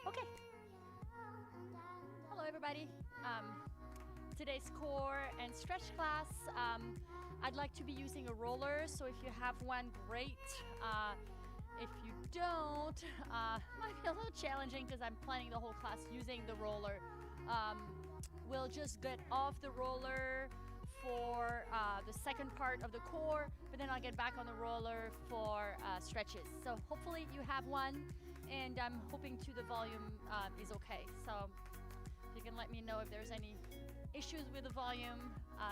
Okay. Hello, everybody. Today's core and stretch class. I'd like to be using a roller, so if you have one, great. If you don't, might be a little challenging because I'm planning the whole class using the roller. We'll just get off the roller for the second part of the core, but then I'll get back on the roller for stretches. So hopefully you have one, and I'm hoping to the volume is okay. So if you can let me know if there's any issues with the volume,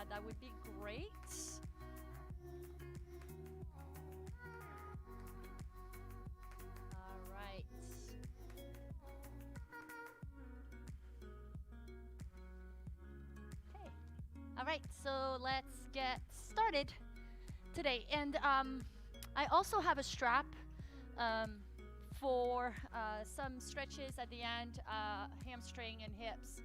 that would be great. All right. Okay. All right, so let's get started today. And I also have a strap um, for some stretches at the end, hamstring and hips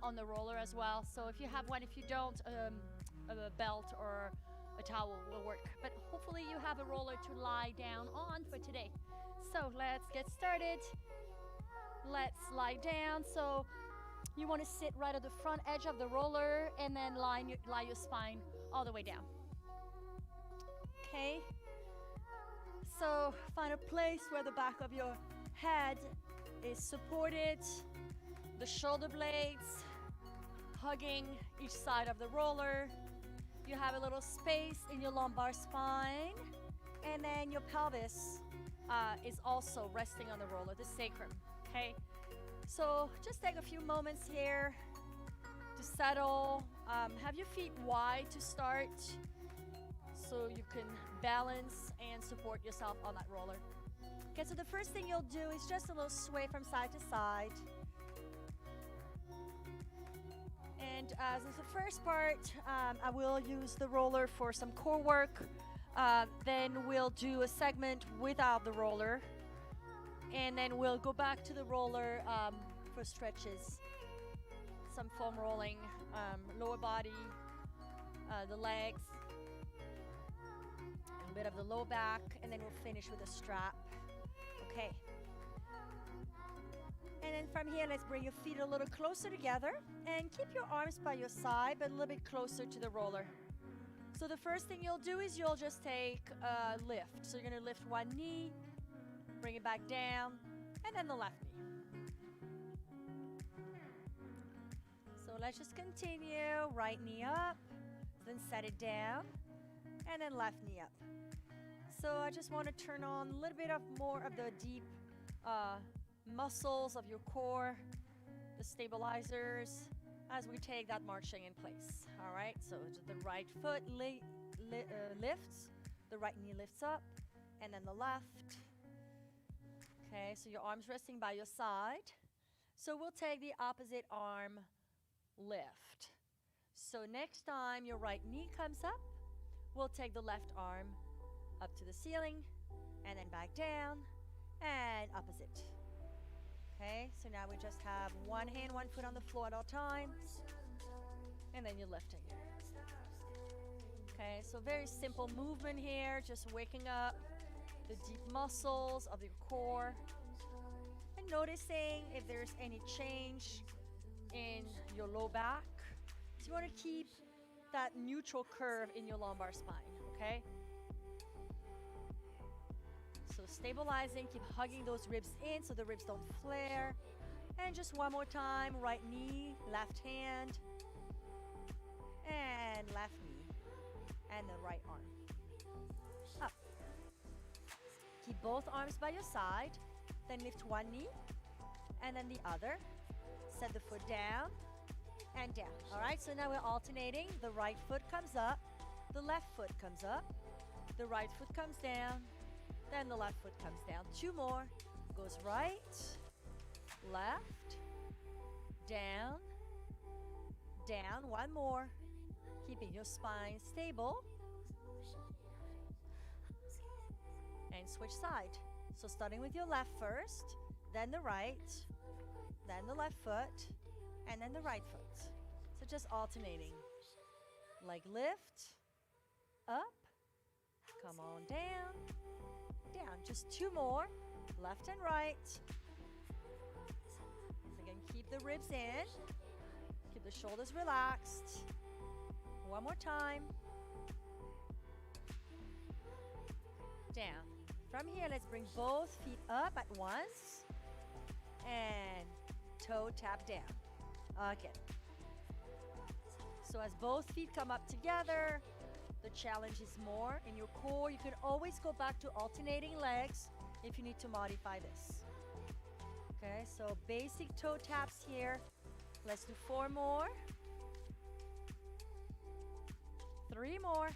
on the roller as well. So if you have one, if you don't, a belt or a towel will work. But hopefully you have a roller to lie down on for today. So let's get started. Let's lie down. So you want to sit right at the front edge of the roller and then lie your spine all the way down. Okay. So find a place where the back of your head is supported, the shoulder blades hugging each side of the roller. You have a little space in your lumbar spine, and then your pelvis is also resting on the roller, the sacrum. Okay. So just take a few moments here to settle. Have your feet wide to start so you can balance and support yourself on that roller. Okay, so the first thing you'll do is just a little sway from side to side. And as the first part, I will use the roller for some core work. Then we'll do a segment without the roller. And then we'll go back to the roller for stretches. Some foam rolling, lower body, the legs, a bit of the low back, and then we'll finish with a strap. Okay. And then from here, let's bring your feet a little closer together and keep your arms by your side, but a little bit closer to the roller. So the first thing you'll do is you'll just take a lift. So you're going to lift one knee, bring it back down, and then the left knee. So let's just continue. Right knee up, then set it down, and then left knee up. So I just want to turn on a little bit of more of the deep muscles of your core, the stabilizers, as we take that marching in place. All right, so the right foot lifts, the right knee lifts up, and then the left. Okay, so your arms resting by your side. So we'll take the opposite arm lift. So next time your right knee comes up, we'll take the left arm up to the ceiling, and then back down, and opposite. Okay, so now we just have one hand, one foot on the floor at all times, and then you're lifting. Okay, so very simple movement here, just waking up the deep muscles of your core and noticing if there's any change in your low back. So you want to keep that neutral curve in your lumbar spine, okay? So stabilizing, keep hugging those ribs in so the ribs don't flare. And just one more time, right knee, left hand, and left knee, and the right arm. Up. Keep both arms by your side, then lift one knee, and then the other. Set the foot down, and down. All right, so now we're alternating. The right foot comes up, the left foot comes up, the right foot comes down, then the left foot comes down. Two more. Goes right, left, down, down. One more. Keeping your spine stable. And switch side. So starting with your left first, then the right, then the left foot, and then the right foot. So just alternating. Leg lift, up, come on down, down. Just two more, left and right, the ribs in. Keep the shoulders relaxed. One more time. Down. From here, let's bring both feet up at once. And toe tap down. Again. So as both feet come up together, the challenge is more in your core. You can always go back to alternating legs if you need to modify this. Okay, so basic toe taps here. Let's do 4 more. 3 more.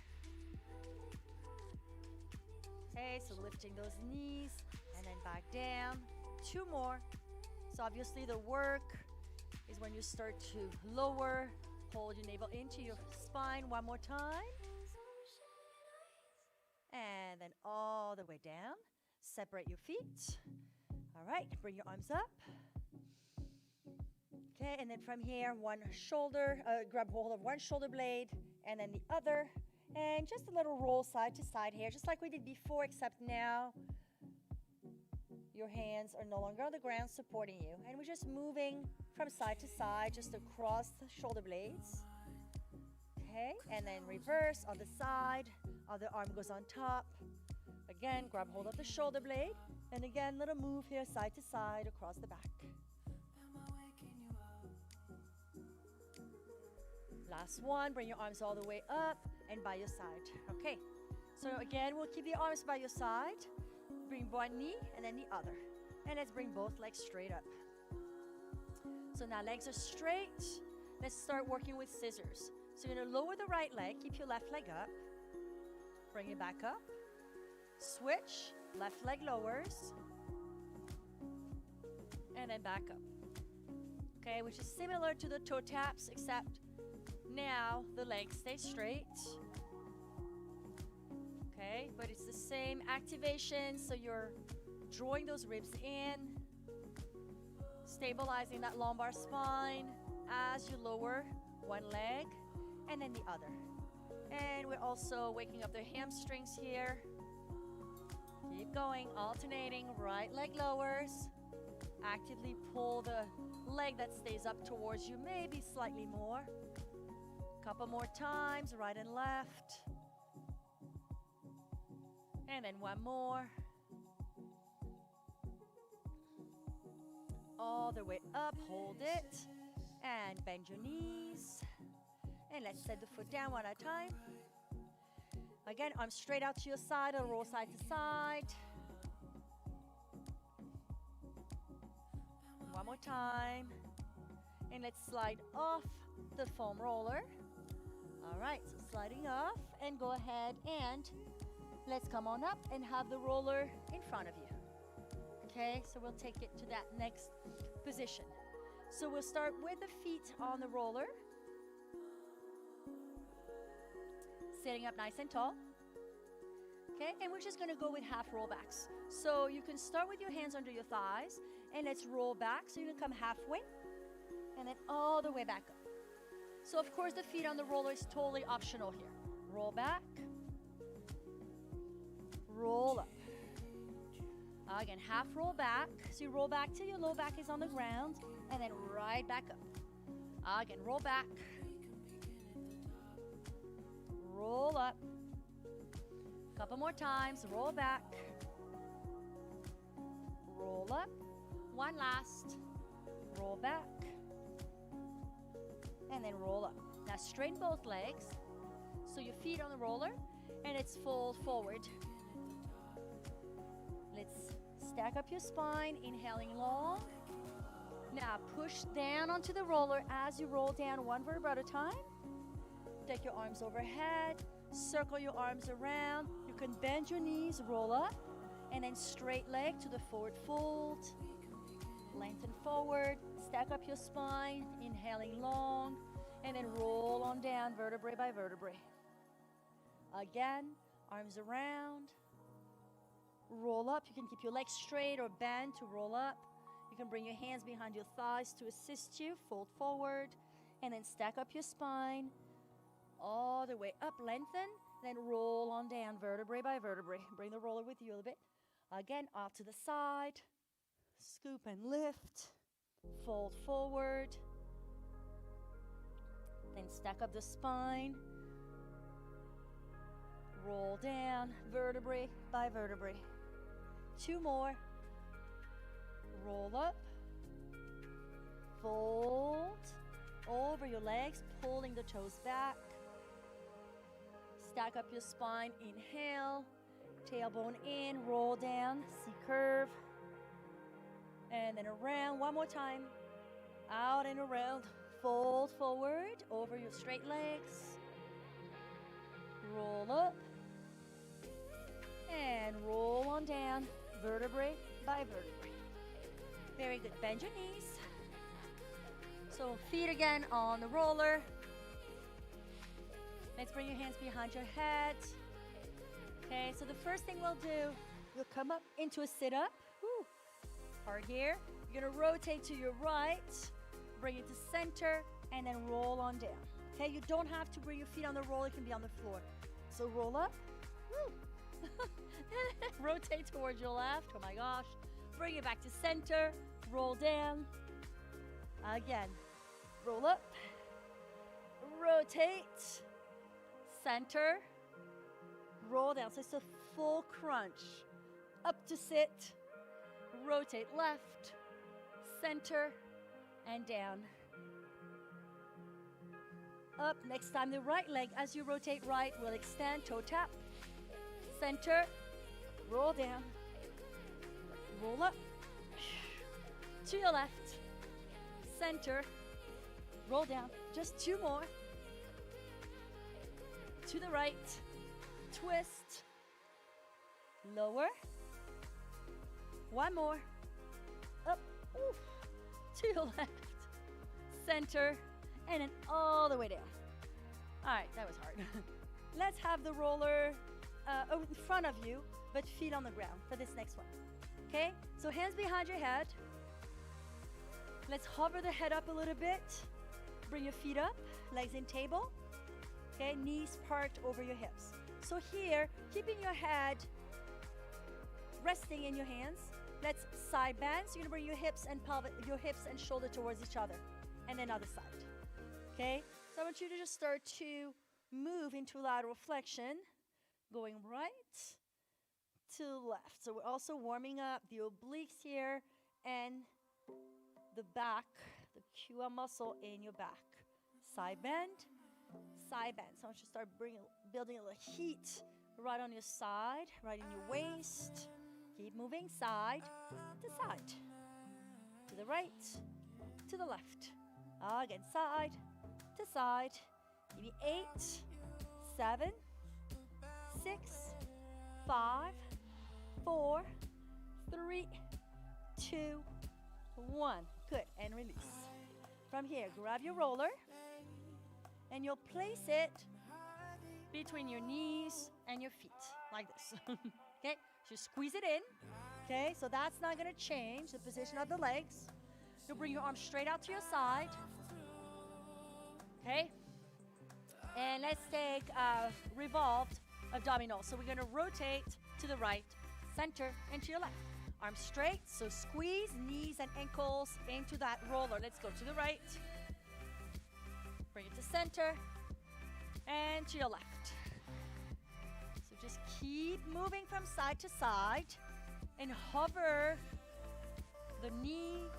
Okay, so lifting those knees and then back down. 2 more. So obviously the work is when you start to lower, hold your navel into your spine. 1 more time. And then all the way down. Separate your feet. All right, bring your arms up. Okay, and then from here, one shoulder, grab hold of one shoulder blade and then the other. And just a little roll side to side here, just like we did before, except now your hands are no longer on the ground supporting you. And we're just moving from side to side, just across the shoulder blades. Okay, and then reverse on the side. Other arm goes on top. Again, grab hold of the shoulder blade. And again, little move here, side to side, across the back. Last one, bring your arms all the way up and by your side. Okay, so again, we'll keep the arms by your side. Bring one knee and then the other. And let's bring both legs straight up. So now legs are straight. Let's start working with scissors. So you're gonna lower the right leg, keep your left leg up. Bring it back up. Switch, left leg lowers. And then back up. Okay, which is similar to the toe taps, except now the legs stay straight. Okay, but it's the same activation, so you're drawing those ribs in, stabilizing that lumbar spine as you lower one leg and then the other. And we're also waking up the hamstrings here. Keep going, alternating, right leg lowers. Actively pull the leg that stays up towards you, maybe slightly more. Couple more times, right and left. And then one more. All the way up, hold it. And bend your knees. And let's set the foot down one at a time. Again, arms straight out to your side, or roll side to side. One more time. And let's slide off the foam roller. All right, so sliding off, and go ahead and let's come on up and have the roller in front of you. Okay, so we'll take it to that next position. So we'll start with the feet on the roller. Sitting up nice and tall. Okay, and we're just gonna go with half rollbacks. So you can start with your hands under your thighs, and let's roll back. So you're gonna come halfway, and then all the way back up. So of course the feet on the roller is totally optional here. Roll back, roll up. Again, half roll back. So you roll back till your low back is on the ground, and then right back up. Again, roll back, roll up. Couple more times, roll back, roll up. One last, roll back, and then roll up. Now straighten both legs, so your feet on the roller, and it's fold forward. Let's stack up your spine, inhaling long. Now push down onto the roller as you roll down one vertebra at a time. Take your arms overhead, circle your arms around. You can bend your knees, roll up, and then straight leg to the forward fold. Lengthen forward, stack up your spine, inhaling long, and then roll on down vertebrae by vertebrae. Again, arms around, roll up. You can keep your legs straight or bend to roll up. You can bring your hands behind your thighs to assist you, fold forward, and then stack up your spine, all the way up, lengthen, then roll on down vertebrae by vertebrae. Bring the roller with you a little bit. Again, off to the side, scoop and lift, Fold forward. Then stack up the spine. Roll down, vertebrae by vertebrae. 2 more. Roll up. Fold over your legs, pulling the toes back. Stack up your spine. Inhale. Tailbone in, roll down, C curve. And then around, one more time. Out and around. Fold forward over your straight legs. Roll up. And roll on down, vertebrae by vertebrae. Very good. Bend your knees. So feet again on the roller. Let's bring your hands behind your head. Okay, so the first thing we'll do, we'll come up into a sit-up. Hard here. You're gonna rotate to your right, bring it to center, and then roll on down. Okay, you don't have to bring your feet on the roll, it can be on the floor. So roll up. Rotate towards your left. Oh my gosh. Bring it back to center. Roll down. Again. Roll up. Rotate. Center. Roll down. So it's a full crunch. Up to sit. Rotate left. Center. And down. Up. Next time the right leg, as you rotate right, will extend. Toe tap. Center. Roll down. Roll up. To your left. Center. Roll down. Just 2 more. To the right. Twist. Lower. 1 more. Up. Ooh. To your left. Center. And then all the way down. All right, that was hard. Let's have the roller in front of you, but feet on the ground for this next one. Okay? So hands behind your head. Let's hover the head up a little bit. Bring your feet up, legs in table. Okay? Knees parked over your hips. So here, keeping your head resting in your hands. Let's side bend. So you're gonna bring your hips and shoulder towards each other. And then other side. Okay? So I want you to just start to move into lateral flexion, going right to left. So we're also warming up the obliques here and the back, the QL muscle in your back. Side bend, side bend. So I want you to start building a little heat right on your side, right in your waist. Keep moving side to side, to the right, to the left. Again, side to side. Give me 8, 7, 6, 5, 4, 3, 2, 1. Good, and release. From here, grab your roller, and you'll place it between your knees and your feet, like this. Okay, so squeeze it in. Okay, so that's not gonna change the position of the legs. You'll bring your arms straight out to your side. Okay, and let's take revolved abdominal. So we're gonna rotate to the right, center, and to your left. Arms straight, so squeeze knees and ankles into that roller. Let's go to the right. Bring it to center, and to your left. So just keep moving from side to side, and hover the knee,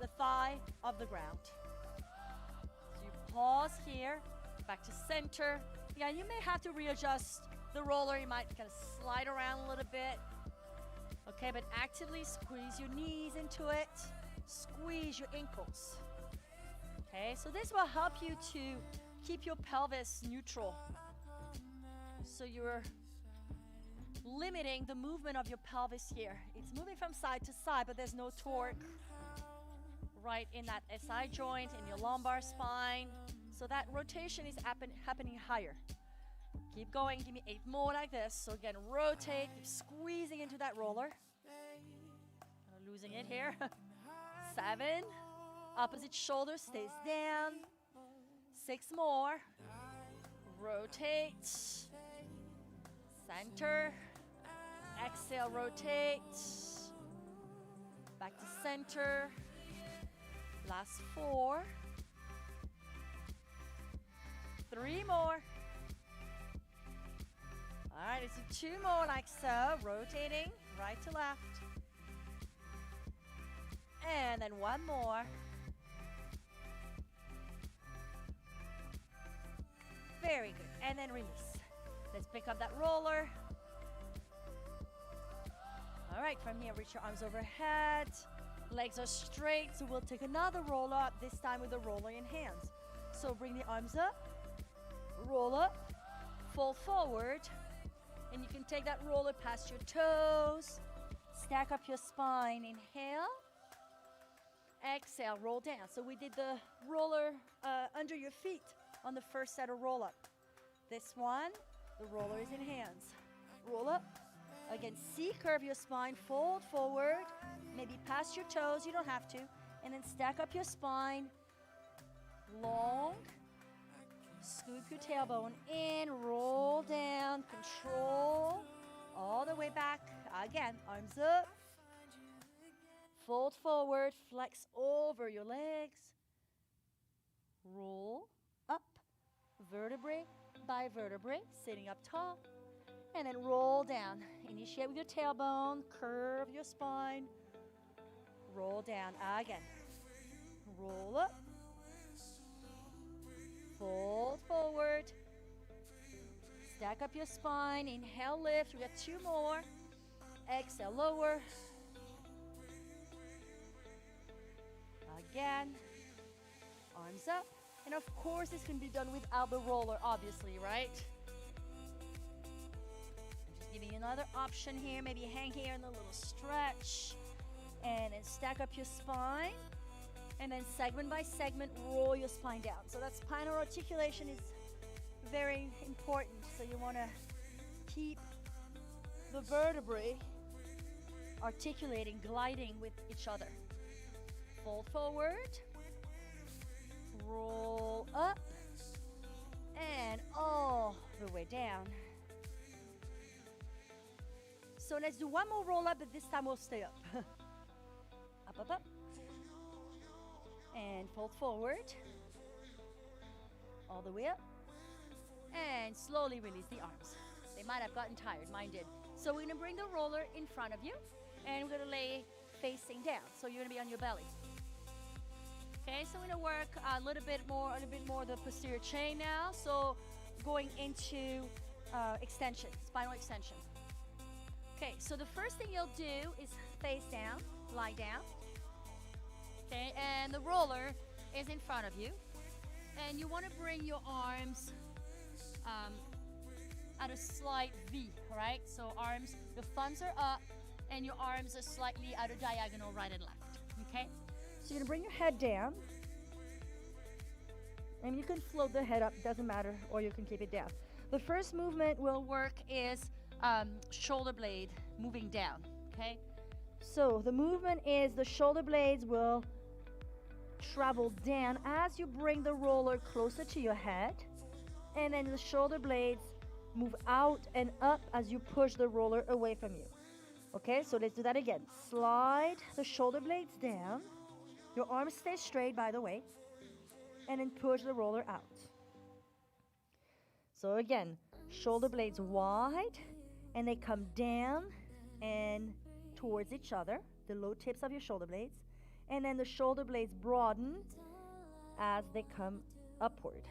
the thigh of the ground. So you pause here, back to center. Yeah, you may have to readjust the roller. You might kind of slide around a little bit. Okay, but actively squeeze your knees into it. Squeeze your ankles. Okay, so this will help you to keep your pelvis neutral. So you're limiting the movement of your pelvis here. It's moving from side to side, but there's no torque right in that SI joint, in your lumbar spine. So that rotation is happening higher. Keep going, give me 8 more like this. So again, rotate, keep squeezing into that roller. I'm losing it here. 7, opposite shoulder stays down. 6 more, rotate, center, exhale, rotate, back to center, Last 4. 3 more. All right, let's do 2 more like so. Rotating right to left. And then 1 more. Very good. And then release. Let's pick up that roller. All right, from here, reach your arms overhead. Legs are straight, so we'll take another roll up, this time with the roller in hands. So bring the arms up, roll up, fold forward, and you can take that roller past your toes. Stack up your spine. Inhale. Exhale, roll down. So we did the roller under your feet on the first set of roll up. This one, the roller is in hands. Roll up. Again, C-curve your spine, fold forward, maybe past your toes, you don't have to, and then stack up your spine, long, scoop your tailbone in, roll down, control, all the way back, again, arms up, fold forward, flex over your legs, roll up, vertebrae by vertebrae, sitting up tall, and then roll down. Initiate with your tailbone, curve your spine, roll down again. Roll up, fold forward, stack up your spine, inhale, lift. We got 2 more. Exhale, lower. Again, arms up. And of course, this can be done without the roller, obviously, right? Giving you another option here. Maybe hang here in a little stretch. And then stack up your spine. And then segment by segment, roll your spine down. So that spinal articulation is very important. So you want to keep the vertebrae articulating, gliding with each other. Fold forward. Roll up. And all the way down. So let's do 1 more roll up, but this time we'll stay up. Up, up, up. And fold forward. All the way up. And slowly release the arms. They might have gotten tired, mine did. So we're gonna bring the roller in front of you, and we're gonna lay facing down. So you're gonna be on your belly. Okay, so we're gonna work a little bit more the posterior chain now. So going into extension, spinal extension. Okay, so the first thing you'll do is face down, lie down. Okay, and the roller is in front of you. And you want to bring your arms at a slight V, right? So arms, the thumbs are up, and your arms are slightly at a diagonal right and left, okay? So you're gonna bring your head down. And you can float the head up, doesn't matter, or you can keep it down. The first movement we'll work is shoulder blade moving down, okay? So the movement is the shoulder blades will travel down as you bring the roller closer to your head, and then the shoulder blades move out and up as you push the roller away from you. Okay, so let's do that again. Slide the shoulder blades down. Your arms stay straight, by the way, and then push the roller out. So again, shoulder blades wide, and they come down and towards each other, the low tips of your shoulder blades, and then the shoulder blades broaden as they come upward.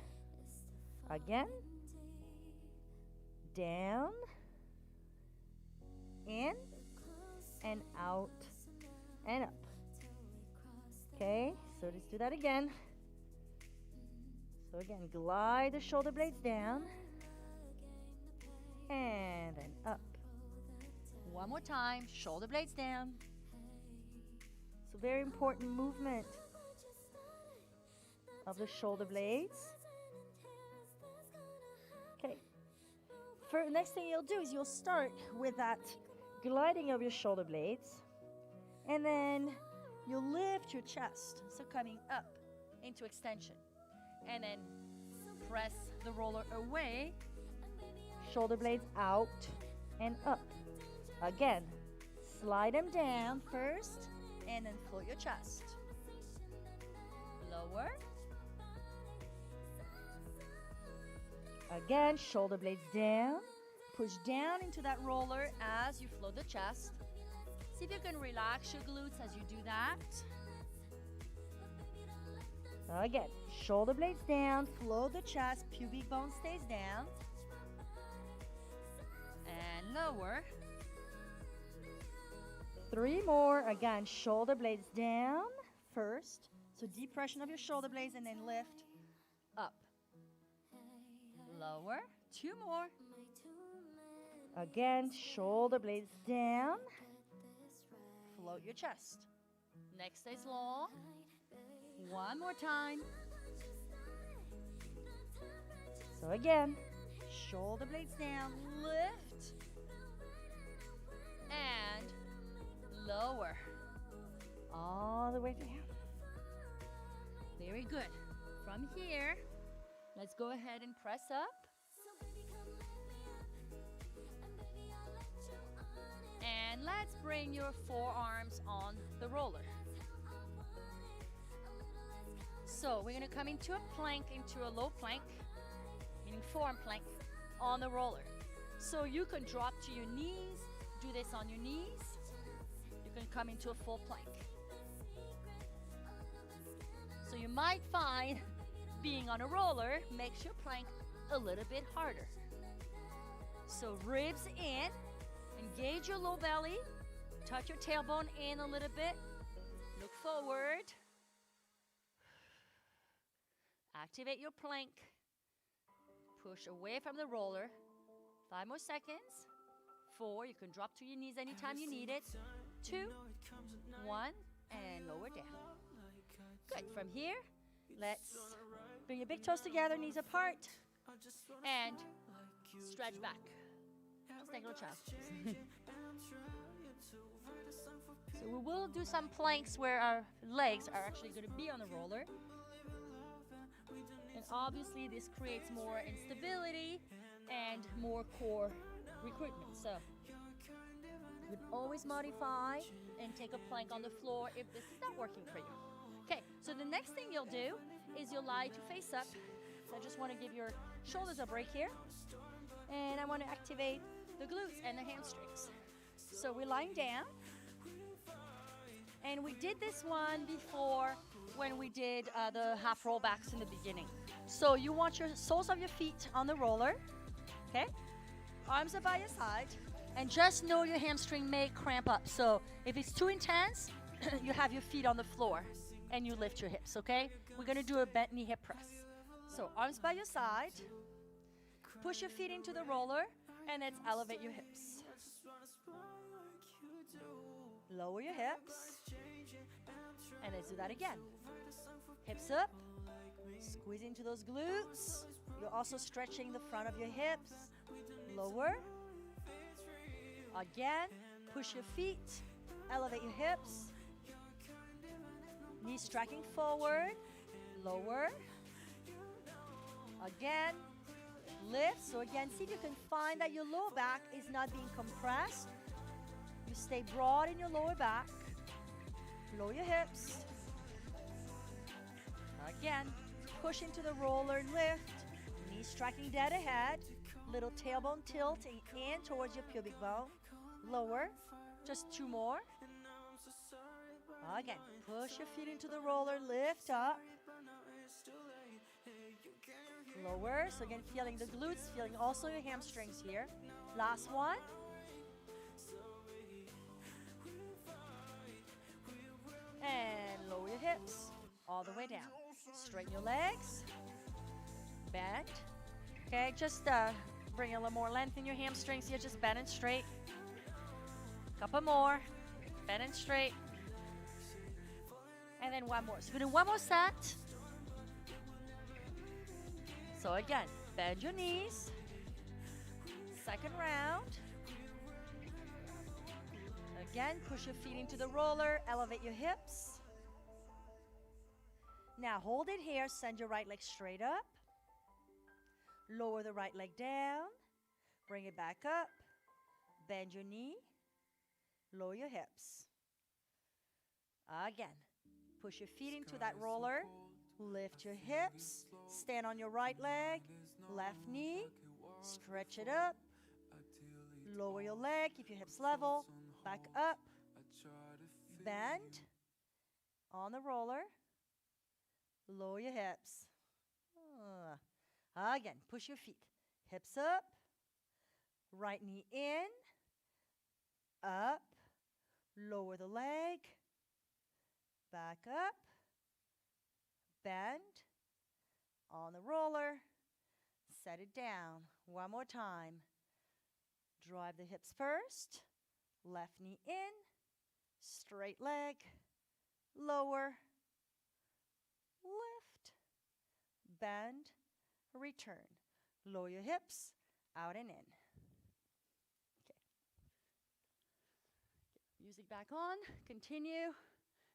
Again, down, in, and out, and up. Okay, so let's do that again. So again, glide the shoulder blades down, and then up. One more time, shoulder blades down. It's a very important movement of the shoulder blades. Okay. Next thing you'll do is you'll start with that gliding of your shoulder blades, and then you'll lift your chest, so coming up into extension, and then press the roller away, shoulder blades out and up. Again, slide them down first, and then float your chest. lower. Again, shoulder blades down. Push down into that roller as you float the chest. See if you can relax your glutes as you do that. Again, shoulder blades down, float the chest, pubic bone stays down. And lower. 3 more. Again, shoulder blades down first. So depression of your shoulder blades and then lift up. Lower. 2 more. Again, shoulder blades down. Float your chest. Neck stays long. 1 more time. So again, shoulder blades down, lift, and lower. All the way down. Very good. From here, let's go ahead and press up. And let's bring your forearms on the roller. So we're going to come into a plank, into a low plank, meaning forearm plank, on the roller. So you can drop to your knees, do this on your knees. You can come into a full plank. So you might find being on a roller makes your plank a little bit harder. So ribs in, engage your low belly, touch your tailbone in a little bit, look forward. Activate your plank. Push away from the roller. 5 more seconds. 4, you can drop to your knees anytime you need it. 2, 1, and lower down. Good. From here, let's bring your big toes together, knees apart, and stretch back. Let's take a little child. So we will do some planks where our legs are actually going to be on the roller. And obviously this creates more instability and more core recruitment. So you would always modify and take a plank on the floor if this is not working for you. Okay, so the next thing you'll do is you'll lie to face up. So I just want to give your shoulders a break here. And I want to activate the glutes and the hamstrings. So we're lying down. And we did this one before when we did the half rollbacks in the beginning. So you want your soles of your feet on the roller, okay? Arms are by your side, and just know your hamstring may cramp up. So if it's too intense, you have your feet on the floor and you lift your hips, okay? We're gonna do a bent knee hip press. So arms by your side, push your feet into the roller, and let's elevate your hips. Lower your hips, and let's do that again. Hips up, squeeze into those glutes. You're also stretching the front of your hips. Lower. Again, push your feet, elevate your hips. Knees striking forward, lower. Again, lift. So again, see if you can find that your lower back is not being compressed. You stay broad in your lower back. Lower your hips. Again, push into the roller and lift. Knees striking dead ahead. Little tailbone tilt in towards your pubic bone. Lower. Just 2 more. Again, push your feet into the roller. Lift up. Lower. So again, feeling the glutes, feeling also your hamstrings here. Last one. And lower your hips all the way down. Straighten your legs. Bend. Okay, just bring a little more length in your hamstrings here. Just bend and straight. Couple more. Bend and straight. And then 1 more. So we're going to do 1 more set. So again, bend your knees. Second round. Again, push your feet into the roller. Elevate your hips. Now hold it here. Send your right leg straight up. Lower the right leg down. Bring it back up. Bend your knee. Lower your hips. Again, push your feet into that roller. Lift your hips. Stand on your right leg. Left knee. Stretch it up. Lower your leg. Keep your hips level. Back up. Bend. On the roller. Lower your hips. Again, push your feet. Hips up. Right knee in. Up. Lower the leg. Back up. Bend. On the roller. Set it down. One more time. Drive the hips first. Left knee in. Straight leg. Lower. Lift. Bend. Return. Lower your hips. Out and in. Okay. Music back on. Continue.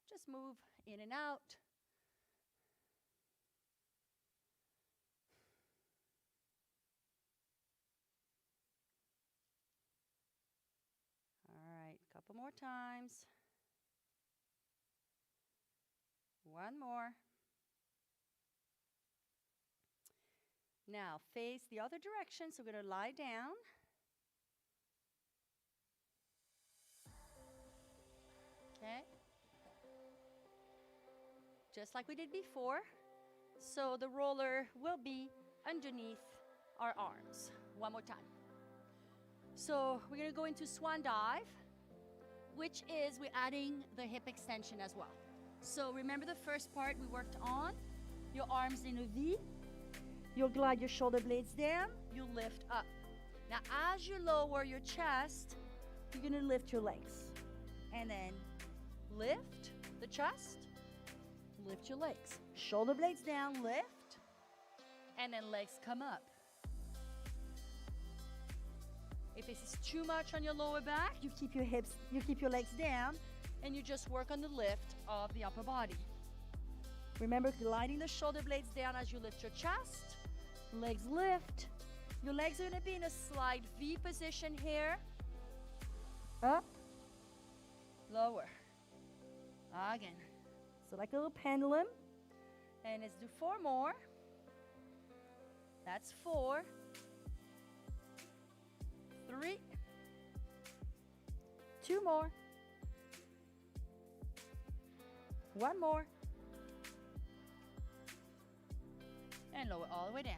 Just move in and out. All right, couple more times. One more. Now face the other direction, so we're going to lie down. Okay. Just like we did before. So the roller will be underneath our arms. One more time. So we're going to go into swan dive, which is we're adding the hip extension as well. So remember the first part we worked on? Your arms in a V. You'll glide your shoulder blades down. You lift up. Now as you lower your chest, you're going to lift your legs. And then lift the chest. Lift your legs. Shoulder blades down, lift. And then legs come up. If this is too much on your lower back, you keep your legs down, and you just work on the lift of the upper body. Remember gliding the shoulder blades down as you lift your chest. Legs lift. Your legs are going to be in a slight V position here. Up. Lower. Again. So like a little pendulum. And let's do 4 more. That's 4. 3. 2 more. 1 more. And lower all the way down.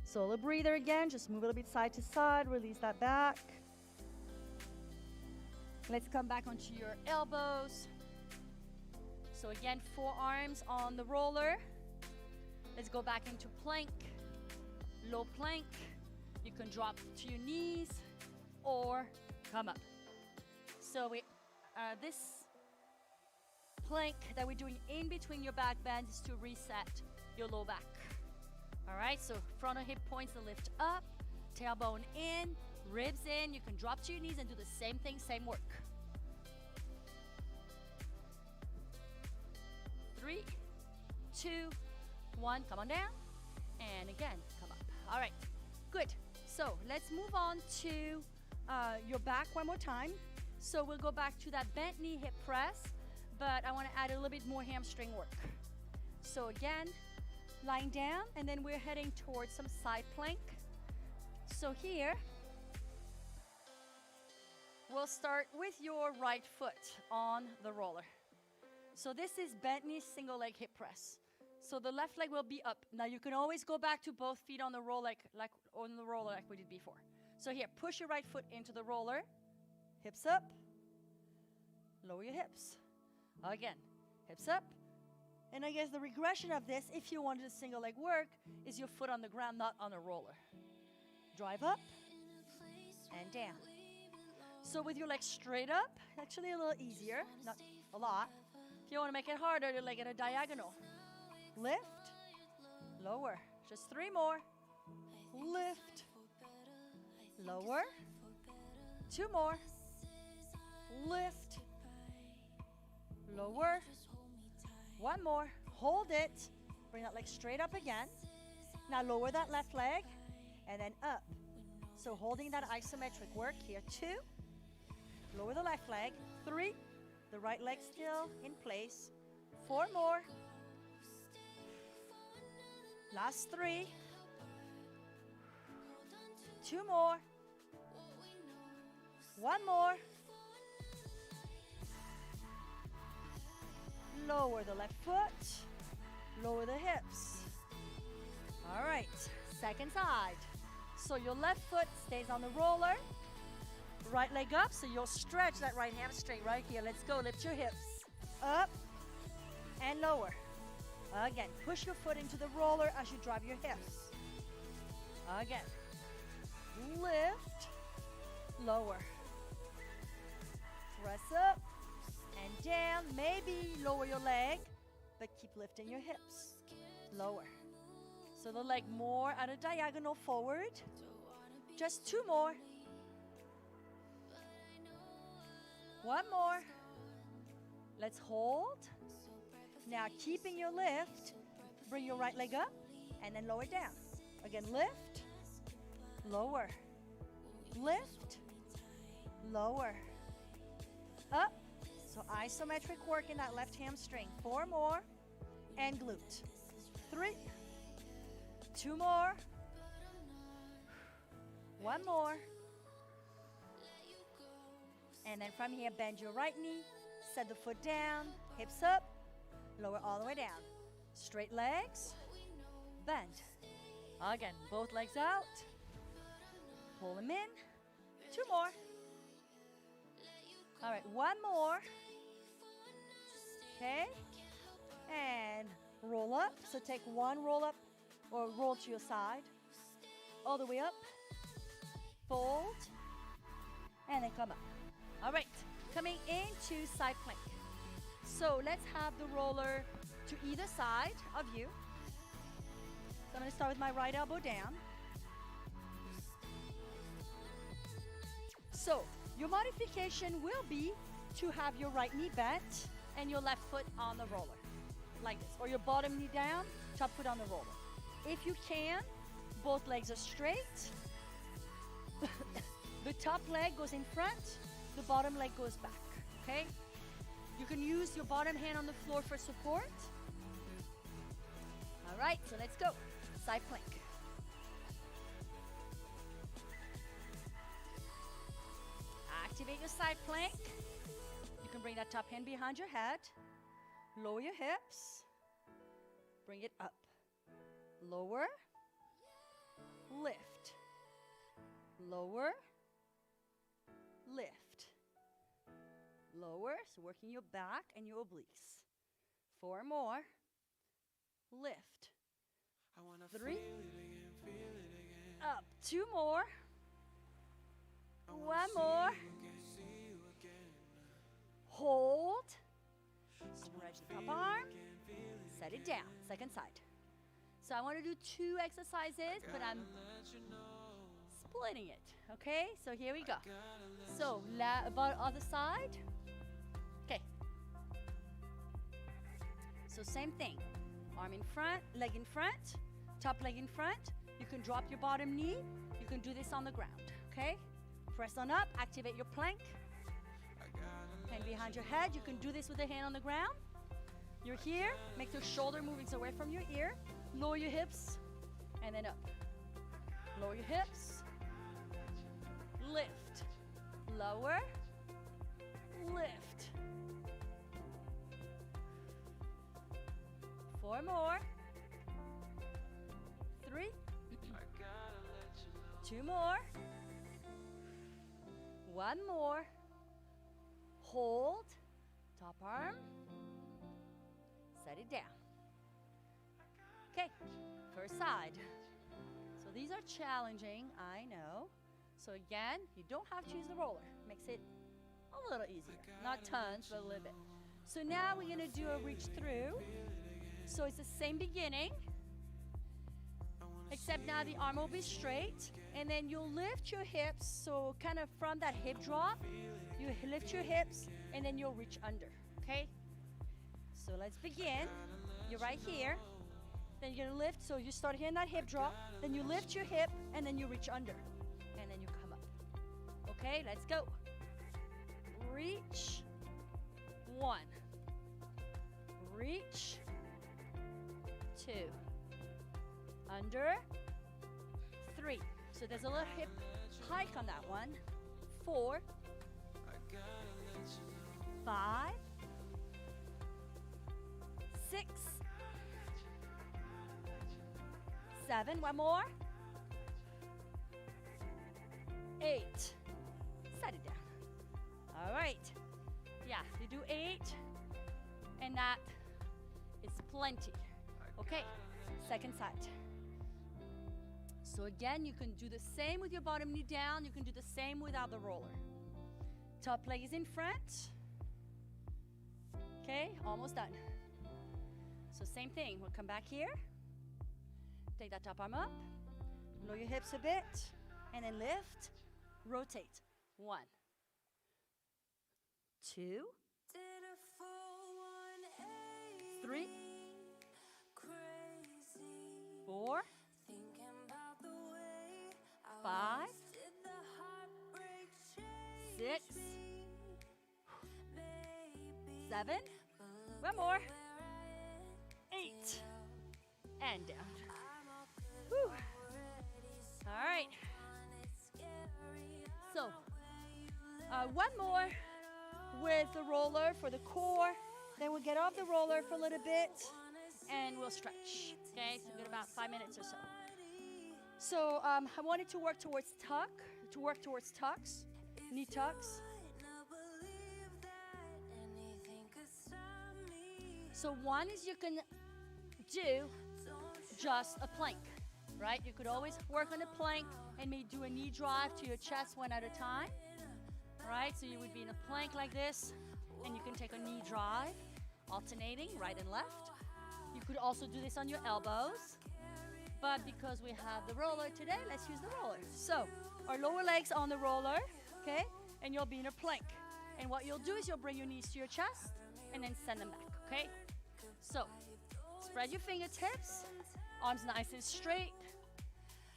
Solo breather again. Just move a little bit side to side. Release that back. Let's come back onto your elbows. So again, forearms on the roller. Let's go back into plank. Low plank. You can drop to your knees or come up. So this plank that we're doing in between your back bends is to reset your low back. All right, so front of hip points to lift up, tailbone in, ribs in. You can drop to your knees and do the same thing, same work. 3, 2, 1, come on down. And again, come up. All right, good. So let's move on to your back one more time. So we'll go back to that bent knee hip press, but I want to add a little bit more hamstring work. So again, lying down, and then we're heading towards some side plank. So here, we'll start with your right foot on the roller. So this is bent knee single leg hip press. So the left leg will be up. Now you can always go back to both feet on the roll like we did before. So here, push your right foot into the roller. Hips up. Lower your hips. Again, hips up. And I guess the regression of this, if you wanted a single leg work, is your foot on the ground, not on a roller. Drive up and down. So with your legs straight up, actually a little easier, not a lot. If you want to make it harder, your leg at a diagonal. Lift, lower. Just 3 more. Lift, lower. 2 more. Lift, lower. 1 more. Hold it. Bring that leg straight up again. Now lower that left leg and then up. So holding that isometric work here. 2. Lower the left leg. 3. The right leg still in place. 4 more. Last 3. 2 more. 1 more. Lower the left foot. Lower the hips. All right, second side. So your left foot stays on the roller. Right leg up, so you'll stretch that right hamstring right here. Let's go, lift your hips. Up and lower. Again, push your foot into the roller as you drive your hips. Again, lift, lower. Press up and down. Maybe lower your leg, but keep lifting your hips. Lower. So the leg more at a diagonal forward. Just 2 more. 1 more. Let's hold. Now keeping your lift, bring your right leg up and then lower down. Again, lift, lower, lift, lower, up. So isometric work in that left hamstring. 4 more and glute. 3, 2 more, 1 more. And then from here, bend your right knee, set the foot down, hips up, lower all the way down. Straight legs, bend. Again, both legs out. Pull them in. 2 more. All right, 1 more. Okay. And roll up. So take 1 roll up or roll to your side. All the way up. Fold. And then come up. All right, coming into side plank. So let's have the roller to either side of you. So I'm going to start with my right elbow down. So your modification will be to have your right knee bent and your left foot on the roller, like this. Or your bottom knee down, top foot on the roller. If you can, both legs are straight. The top leg goes in front. The bottom leg goes back, okay? You can use your bottom hand on the floor for support. All right, so let's go. Side plank. Activate your side plank. You can bring that top hand behind your head. Lower your hips. Bring it up. Lower. Lift. Lower. Lift. Lower, so working your back and your obliques. 4 more. Lift. 3. Up. 2 more. 1 more. Hold. Stretch the top arm. Set it down. Second side. So I want to do 2 exercises, but I'm splitting it. Okay, so here we go. So about other side. Okay. So same thing. Arm in front, leg in front, top leg in front. You can drop your bottom knee. You can do this on the ground. Okay. Press on up. Activate your plank. Hand behind your head. You can do this with a hand on the ground. You're here. Make your shoulder movements away from your ear. Lower your hips and then up. Lower your hips. Lift. Lower. Lift. 4 more. 3. 2 more. 1 more. Hold. Top arm. Set it down. Okay, first side. So these are challenging, I know. So again, you don't have to use the roller. Makes it a little easier. Not tons, but a little bit. So now we're gonna do a reach through. So it's the same beginning, except now the arm will be straight. And then you'll lift your hips, so kind of from that hip drop, you lift your hips and then you'll reach under, okay? So let's begin. You're right here. Then you're gonna lift, so you start here in that hip drop, then you lift your hip, and then you reach under, and then you come up. Okay, let's go. Reach, 1. Reach, 2. under, 3. So there's a little hip hike on that one. 4, 5, 6, 7. One more. 8. Set it down. All right. Yeah, you do 8, and that is plenty. Okay, second side. So again, you can do the same with your bottom knee down. You can do the same without the roller. Top leg is in front. Okay, almost done. So same thing. We'll come back here. Take that top arm up. Lower your hips a bit. And then lift. Rotate. 1, 2, 3, 4, 5, 6, 7. One more. 8. And down. Whew. All right. So, one more with the roller for the core. Then we'll get off the roller for a little bit and we'll stretch. Okay, so we've got about 5 minutes or so. So I wanted to work towards tucks, knee tucks. So one is you can do just a plank, right? You could always work on a plank and maybe do a knee drive to your chest one at a time, right? So you would be in a plank like this, and you can take a knee drive, alternating right and left. You could also do this on your elbows, but because we have the roller today, let's use the roller. So our lower legs on the roller, okay? And you'll be in a plank. And what you'll do is you'll bring your knees to your chest and then send them back, okay? So spread your fingertips, arms nice and straight.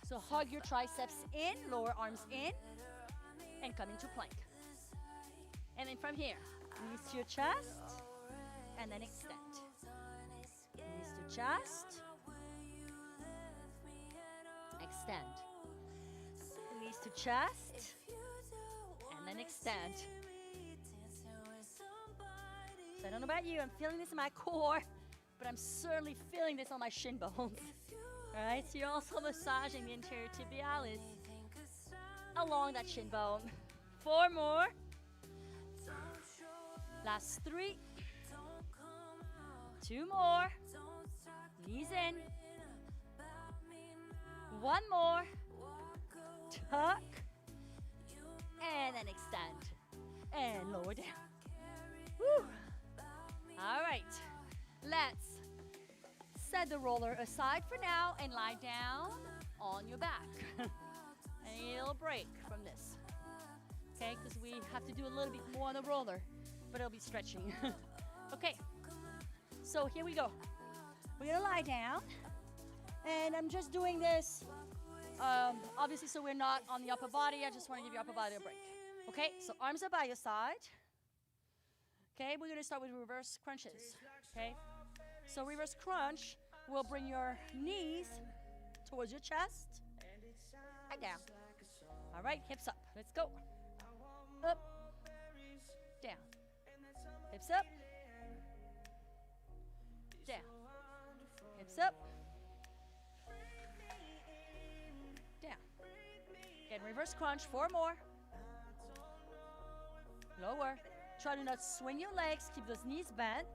So hug your triceps in, lower arms in, and come into plank. And then from here, knees to your chest, and then extend. Knees to chest, extend. Knees to chest, and then extend. So I don't know about you, I'm feeling this in my core, but I'm certainly feeling this on my shin bones. All right, so you're also massaging the anterior tibialis along that shin bone. 4 more. Last 3. 2 more. Knees in. 1 more. Tuck. And then extend. And lower down. Woo. All right. Let's set the roller aside for now and lie down on your back. A little break from this. Okay, because we have to do a little bit more on the roller, but it'll be stretching. Okay, so here we go. We're gonna lie down, and I'm just doing this, obviously, so we're not on the upper body. I just want to give your upper body a break. Okay, so arms are by your side. Okay, we're gonna start with reverse crunches. Okay, so reverse crunch will bring your knees towards your chest and down. All right, hips up. Let's go. Up, down. Hips up, down. Hips up, down. Again, reverse crunch. 4 more. Lower. Try to not swing your legs. Keep those knees bent.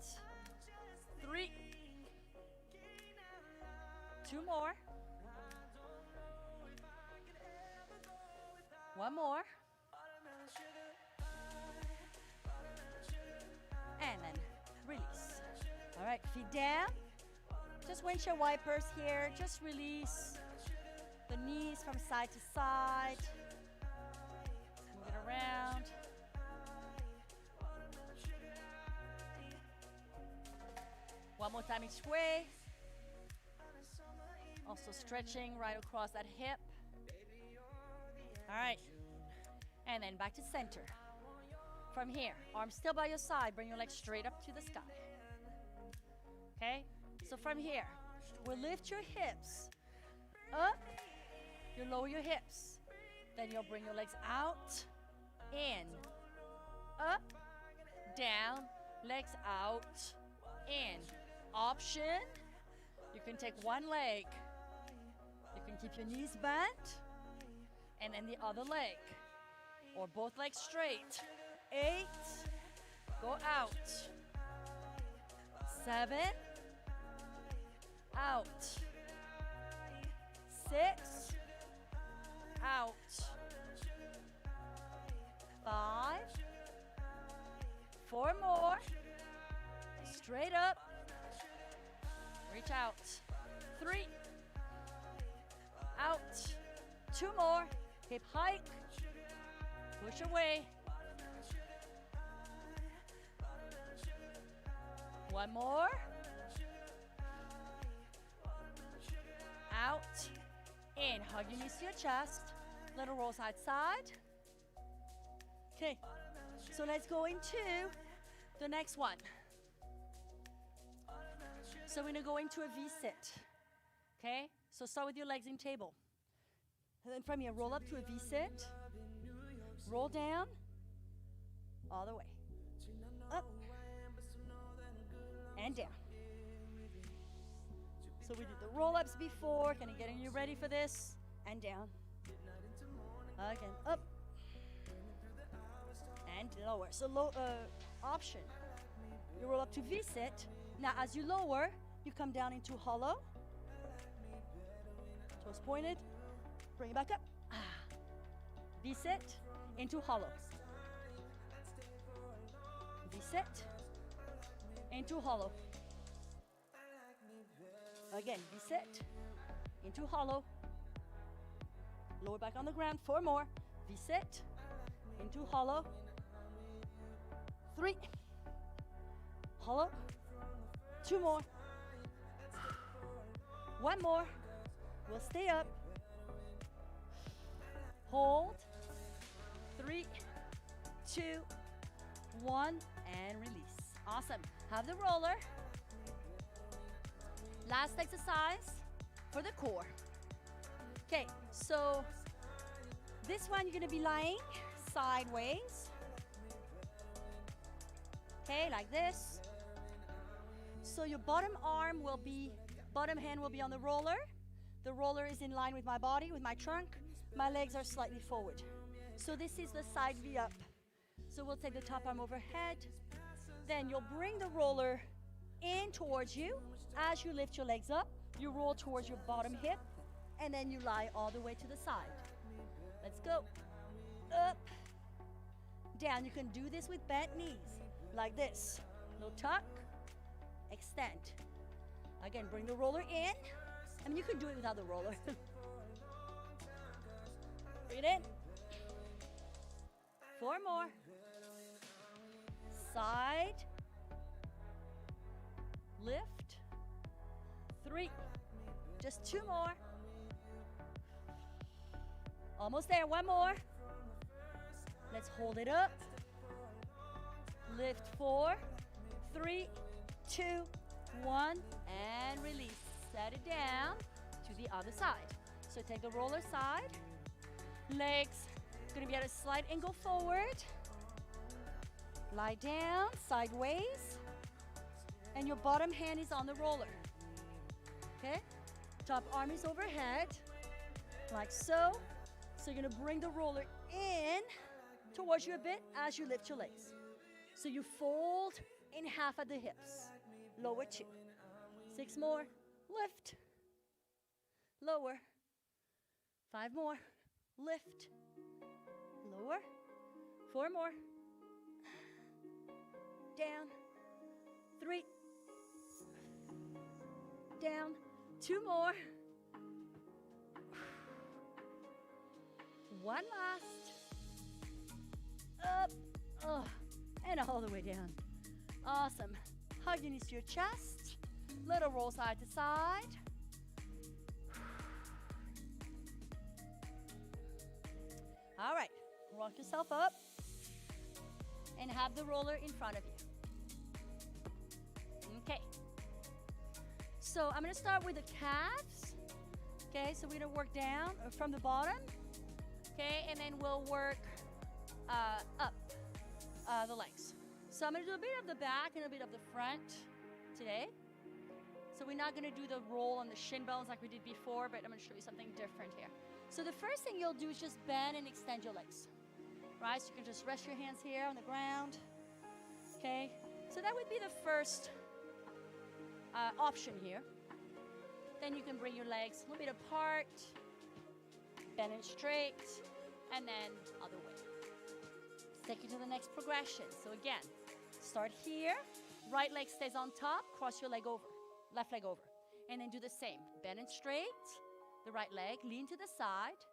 3. 2 more. 1 more. And then release. All right, feet down. Just windshield wipers here. Just release the knees from side to side. Move it around. One more time each way. Also stretching right across that hip. All right. And then back to center. From here, arms still by your side. Bring your legs straight up to the sky. Okay? So from here, we'll lift your hips up. You lower your hips. Then you'll bring your legs out, in, up, down, legs out, in. Option, you can take one leg. You can keep your knees bent, and then the other leg, or both legs straight. 8, go out. 7, out. 6, out. 5, 4 more. Straight up. Reach out. 3, out. 2 more. Hip hike. Push away. 1 more. Out. In. Hug your knees to your chest. Little roll side side. Okay. So let's go into the next one. So we're going to go into a V-sit. Okay? So start with your legs in table. And then from here, roll up to a V-sit. Roll down. All the way. Up. And down. So we did the roll-ups before. Kind of getting you ready for this. And down. Again, up. And lower. So option. You roll up to V-sit. Now as you lower, you come down into hollow. Toes pointed. Bring it back up. V-sit into hollow. V-sit into hollow. Again, V-sit into hollow. Lower back on the ground. 4 more. V-sit into hollow. 3. Hollow. 2 more. 1 more. We'll stay up. Hold. 3, 2, 1, and release. Awesome. Have the roller. Last exercise for the core. Okay, so this one you're going to be lying sideways. Okay, like this. So your bottom hand will be on the roller. The roller is in line with my body, with my trunk. My legs are slightly forward. So this is the side V up. So we'll take the top arm overhead. Then you'll bring the roller in towards you. As you lift your legs up, you roll towards your bottom hip, and then you lie all the way to the side. Let's go. Up, down. You can do this with bent knees, like this. No tuck, extend. Again, bring the roller in. I mean, you can do it without the roller. Bring it in. 4 more. Side. Lift. 3. Just 2 more. Almost there. 1 more. Let's hold it up. Lift. 4, 3, 2, 1, and release. Set it down to the other side. So take the roller side. Legs going to be at a slight angle forward. Lie down sideways. And your bottom hand is on the roller. Okay? Top arm is overhead. Like so. So you're going to bring the roller in towards you a bit as you lift your legs. So you fold in half at the hips. Lower 2. 6 more. Lift. Lower. 5 more. Lift. Lower. 4 more. Down. 3. Down. 2 more. 1 last. Up. Oh, and all the way down. Awesome. Hug your knees to your chest. Little roll side to side. All right. Rock yourself up. And have the roller in front of you. Okay. So I'm going to start with the calves. Okay, so we're gonna work down from the bottom. Okay, and then we'll work up the legs. So I'm gonna do a bit of the back and a bit of the front today. So we're not gonna do the roll on the shin bones like we did before, but I'm gonna show you something different here. So the first thing you'll do is just bend and extend your legs. Right, so you can just rest your hands here on the ground. Okay, so that would be the first option here. Then you can bring your legs a little bit apart, bend it straight, and then other way. Let's take you to the next progression. So again, start here, right leg stays on top, cross your leg over, left leg over. And then do the same, bend it straight, the right leg, lean to the side,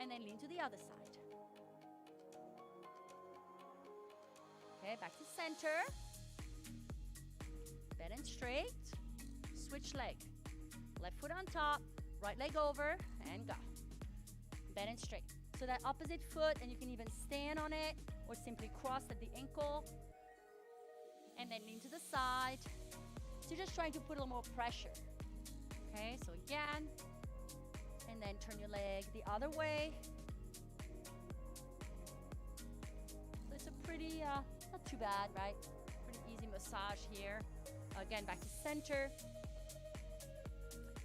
and then lean to the other side. Okay, back to center. Bend and straight, switch leg. Left foot on top, right leg over, and go. Bend and straight. So that opposite foot, and you can even stand on it, or simply cross at the ankle, and then lean to the side. So you're just trying to put a little more pressure. Okay, so again, and then turn your leg the other way. So it's a pretty, not too bad, right? Pretty easy massage here. Again, back to center.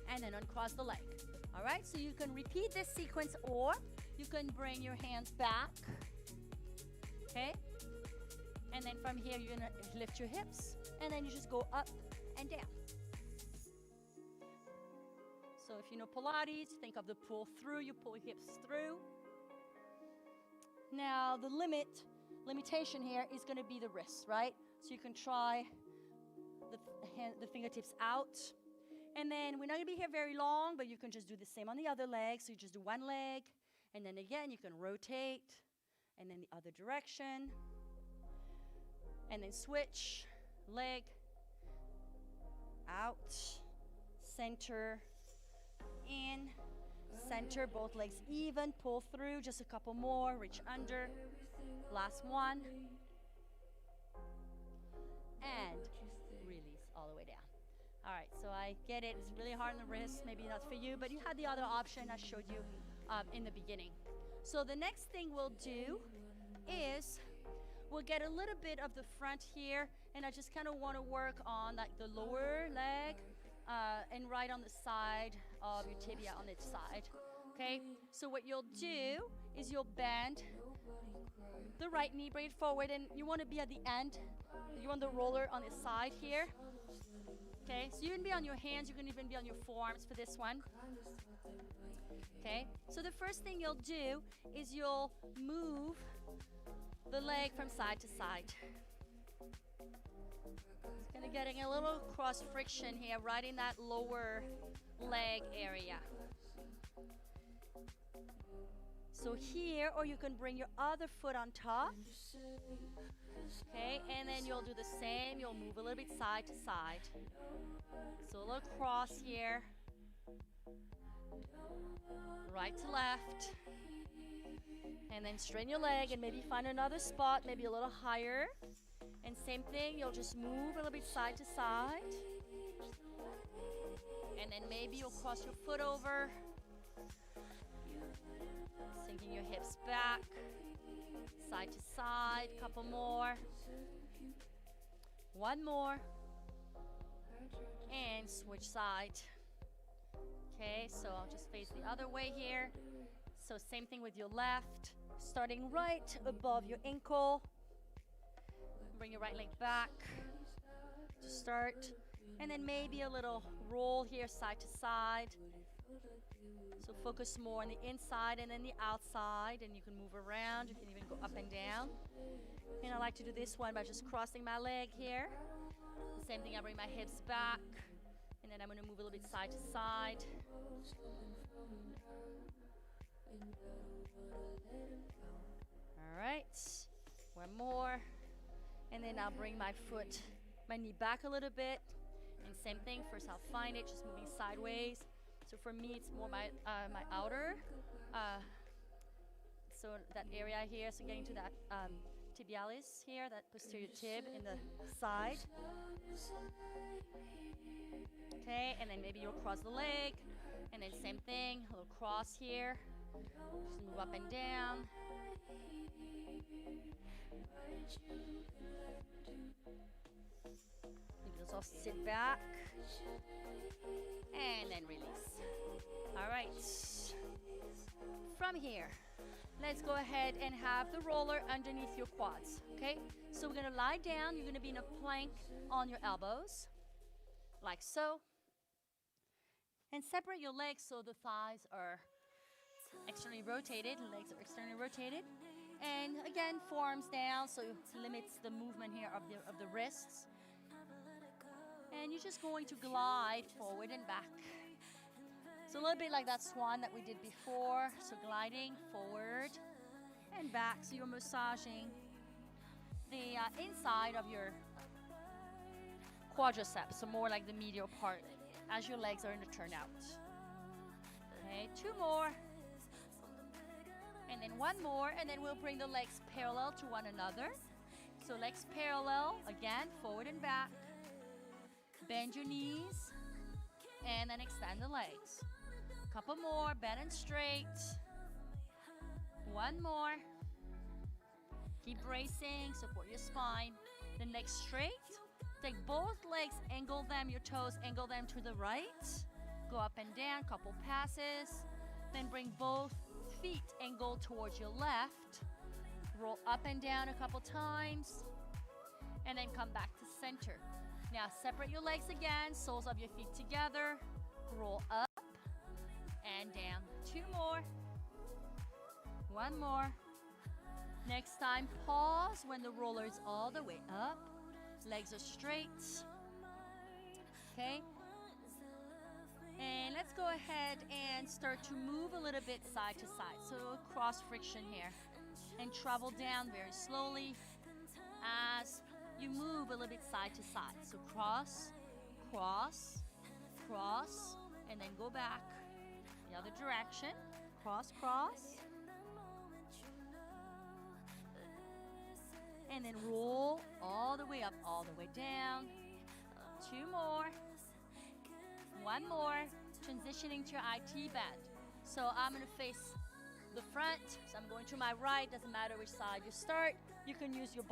And then uncross the leg. All right, so you can repeat this sequence, or you can bring your hands back. Okay? And then from here, you're gonna lift your hips, and then you just go up and down. So if you know Pilates, think of the pull through, you pull your hips through. Now the limitation here is gonna be the wrists, right? So you can try the fingertips out. And then we're not gonna be here very long, but you can just do the same on the other leg. So you just do one leg, and then again, you can rotate, and then the other direction. And then switch, leg, out, center, in, center, both legs even, pull through, just a couple more, reach under, last one, and release all the way down. All right, so I get it, it's really hard on the wrist, maybe not for you, but you had the other option I showed you in the beginning. So the next thing we'll do is we'll get a little bit of the front here, and I just kind of want to work on like the lower leg and right on the side of your tibia on its side. Okay, so what you'll do is you'll bend the right knee, bring it forward, and you want to be at the end. You want the roller on the side here. Okay, so you can be on your hands, you can even be on your forearms for this one. Okay, so the first thing you'll do is you'll move the leg from side to side. It's kind of getting a little cross friction here, right in that lower leg area. So here, or you can bring your other foot on top. Okay, and then you'll do the same. You'll move a little bit side to side. So a little cross here. Right to left. And then straighten your leg and maybe find another spot, maybe a little higher. And same thing, you'll just move a little bit side to side. And then maybe you'll cross your foot over. Sinking your hips back. Side to side, couple more. One more. And switch side. Okay, so I'll just face the other way here. So same thing with your left. Starting right above your ankle. Bring your right leg back to start. And then maybe a little roll here side to side. So focus more on the inside and then the outside, and you can move around. You can even go up and down. And I like to do this one by just crossing my leg here. The same thing, I bring my hips back, and then I'm going to move a little bit side to side. All right, one more. And then I'll bring my foot, my knee back a little bit. And same thing, first I'll find it, just moving sideways. So for me, it's more my outer, so that area here, so getting to that tibialis here, that posterior tib in the side. Okay, and then maybe you'll cross the leg, and then same thing, a little cross here. Just move up and down. Maybe just all sit back, and then release. All right. From here, let's go ahead and have the roller underneath your quads, okay? So we're gonna lie down. You're gonna be in a plank on your elbows, like so. And separate your legs so the thighs are externally rotated, legs are externally rotated. And again, forearms down, so it limits the movement here of the wrists. And you're just going to glide forward and back. So a little bit like that swan that we did before. So gliding forward and back. So you're massaging the inside of your quadriceps, so more like the medial part, as your legs are in the turnout. Okay, 2 more. And then 1 more, and then we'll bring the legs parallel to one another. So legs parallel, again, forward and back. Bend your knees, and then extend the legs. Couple more, bend and straight. 1 more. Keep bracing, support your spine. Then legs straight. Take both legs, angle them, your toes, angle them to the right. Go up and down, couple passes. Then bring both feet angled towards your left. Roll up and down a couple times. And then come back to center. Now separate your legs again, soles of your feet together. Roll up and down. 2 more. 1 more. Next time, pause when the roller is all the way up. Legs are straight. Okay? And let's go ahead and start to move a little bit side to side. So cross friction here. And travel down very slowly as you move a little bit side to side. So cross, cross, cross, and then go back the other direction. Cross, cross. And then roll all the way up, all the way down. 2 more. 1 more. Transitioning to your IT band. So I'm going to face the front. So I'm going to my right. Doesn't matter which side you start. You can use your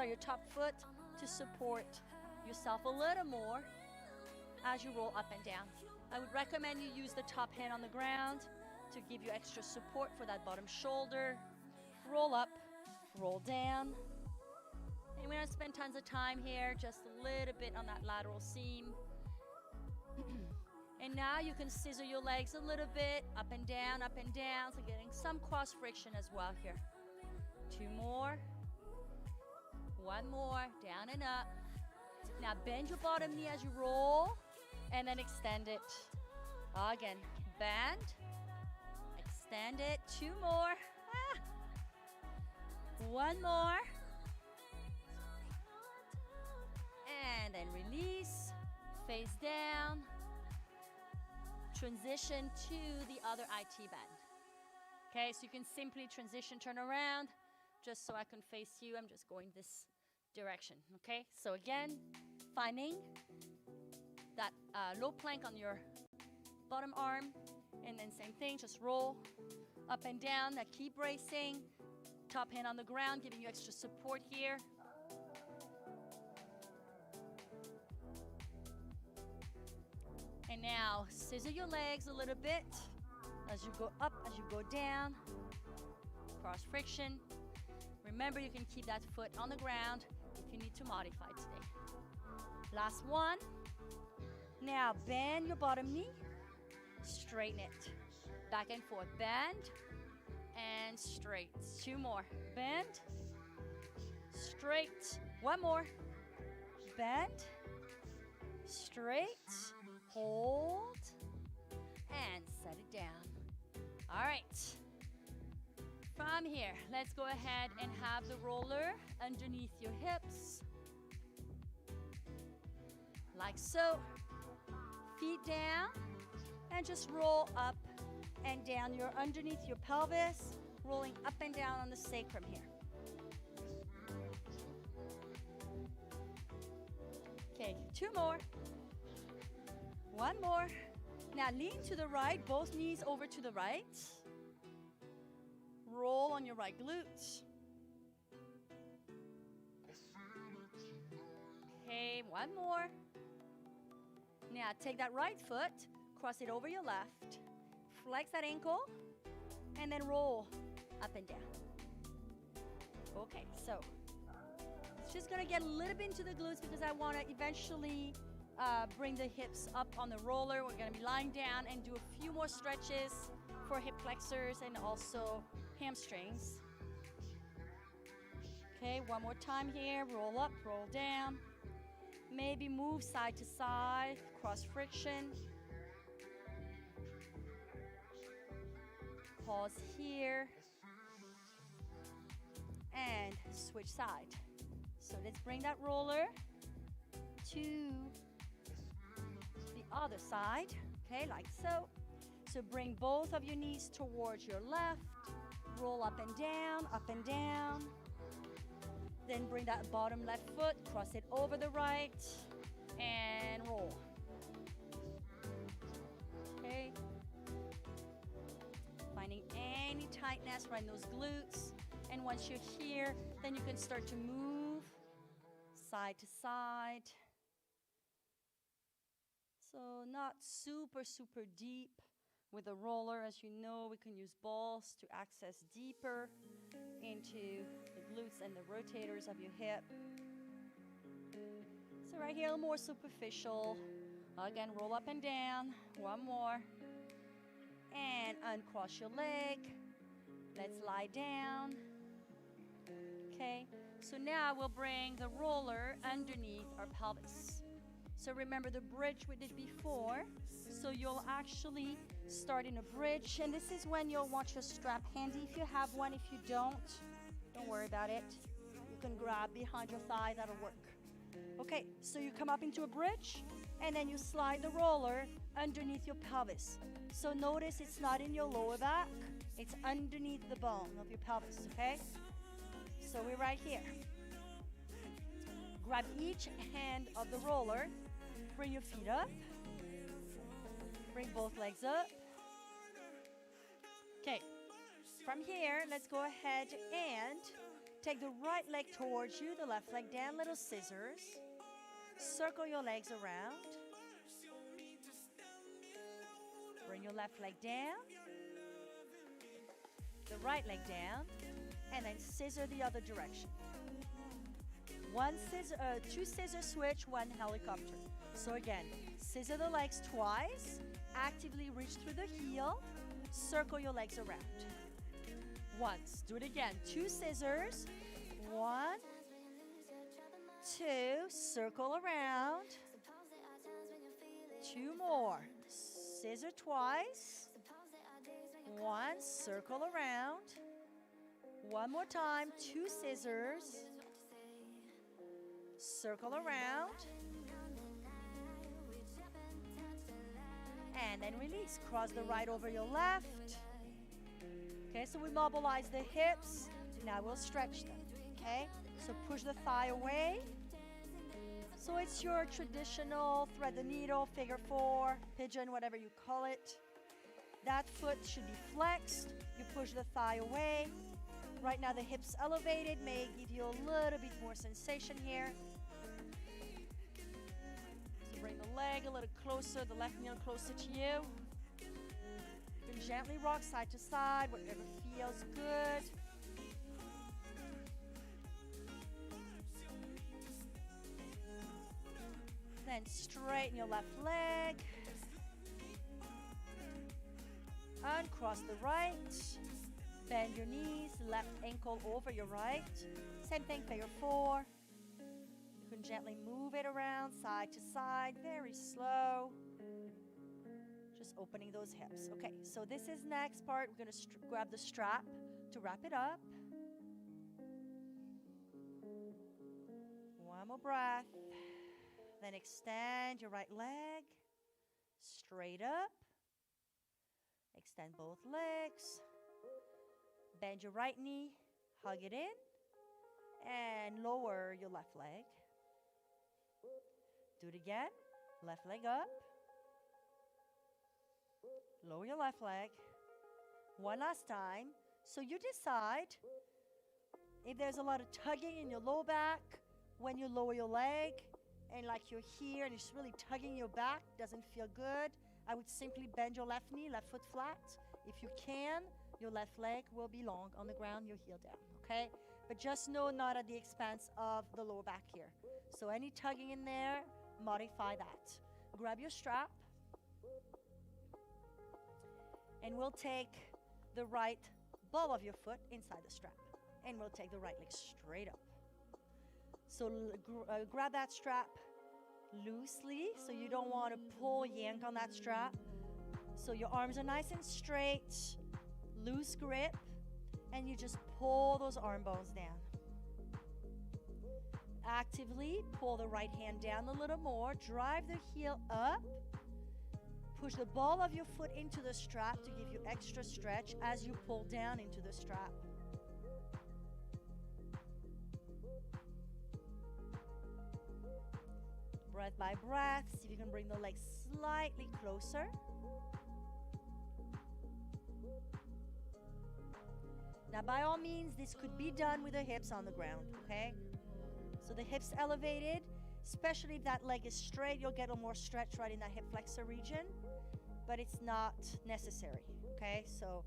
your top foot to support yourself a little more as you roll up and down. I would recommend you use the top hand on the ground to give you extra support for that bottom shoulder. Roll up. Roll down. And we're going to spend tons of time here, just a little bit on that lateral seam. And now you can scissor your legs a little bit, up and down, so getting some cross friction as well here. 2 more. 1 more, down and up. Now bend your bottom knee as you roll, and then extend it. Again, bend, extend it. 2 more. 1 more. And then release, face down. Transition to the other IT band. Okay, so you can simply transition, turn around, just so I can face you. I'm just going this direction, okay? So again, finding that low plank on your bottom arm, and then same thing, just roll up and down. Now keep bracing. Top hand on the ground, giving you extra support here. And now scissor your legs a little bit as you go up, as you go down. Cross friction. Remember, you can keep that foot on the ground if you need to modify today. Last one. Now bend your bottom knee, straighten it. Back and forth, bend and straight. 2 more. Bend, straight. 1 more. Bend, straight, hold, and set it down. All right. From here, let's go ahead and have the roller underneath your hips. Like so. Feet down, and just roll up and down. You're underneath your pelvis, rolling up and down on the sacrum here. Two more. One more. Now lean to the right, both knees over to the right. Roll on your right glute. Okay, one more. Now take that right foot, cross it over your left, flex that ankle, and then roll up and down. Okay, so it's just gonna get a little bit into the glutes because I wanna eventually bring the hips up on the roller. We're gonna be lying down and do a few more stretches for hip flexors and also hamstrings. Okay, one more time here. Roll up, roll down. Maybe move side to side, cross friction. Pause here. And switch side. So let's bring that roller to the other side. Okay, like so. So bring both of your knees towards your left. Roll up and down, up and down. Then bring that bottom left foot, cross it over the right, and roll. Okay. Finding any tightness right in those glutes. And once you're here, then you can start to move side to side. So not super, super deep with the roller. As you know, we can use balls to access deeper into the glutes and the rotators of your hip. So right here, a little more superficial. Again, roll up and down. One more. And uncross your leg. Let's lie down. Okay, so now we'll bring the roller underneath our pelvis. So remember the bridge we did before. So you'll actually start in a bridge, and this is when you'll want your strap handy if you have one. If you don't worry about it. You can grab behind your thigh, that'll work. Okay, so you come up into a bridge, and then you slide the roller underneath your pelvis. So notice it's not in your lower back, it's underneath the bone of your pelvis, okay? So we're right here. Grab each hand of the roller, bring your feet up, bring both legs up. Okay, from here, let's go ahead and take the right leg towards you, the left leg down, little scissors. Circle your legs around. Bring your left leg down, the right leg down, and then scissor the other direction. Two scissor switch, one helicopter. So again, scissor the legs twice, actively reach through the heel, circle your legs around. Once, do it again, two scissors, 1, 2, circle around, 2 more, scissor twice, 1, circle around, one more time, 2 scissors, circle around, and then release. Cross the right over your left. Okay, so we mobilize the hips. Now we'll stretch them. Okay, so push the thigh away. So it's your traditional thread the needle, figure 4, pigeon, whatever you call it. That foot should be flexed. You push the thigh away. Right now the hips elevated may give you a little bit more sensation here. So bring the leg a little closer, the left knee closer to you. You can gently rock side to side, whatever feels good. Then straighten your left leg. Uncross the right. Bend your knees, left ankle over your right. Same thing, figure 4. You can gently move it around side to side, very slow. Just opening those hips. Okay, so this is next part. We're going to grab the strap to wrap it up. One more breath. Then extend your right leg straight up. Extend both legs. Bend your right knee, hug it in, and lower your left leg. Do it again. Left leg up. Lower your left leg. One last time. So you decide if there's a lot of tugging in your low back when you lower your leg, and like you're here and it's really tugging your back, doesn't feel good, I would simply bend your left knee, left foot flat. If you can, your left leg will be long on the ground, your heel down, okay? But just know not at the expense of the lower back here. So any tugging in there, modify that. Grab your strap, and we'll take the right ball of your foot inside the strap, and we'll take the right leg straight up. So grab that strap loosely, so you don't want to pull, yank on that strap. So your arms are nice and straight, loose grip, and you just pull those arm bones down. Actively pull the right hand down a little more, drive the heel up, push the ball of your foot into the strap to give you extra stretch as you pull down into the strap. Breath by breath, see if you can bring the legs slightly closer. Now, by all means, this could be done with the hips on the ground, okay? So the hips elevated, especially if that leg is straight, you'll get a more stretch right in that hip flexor region, but it's not necessary, okay? So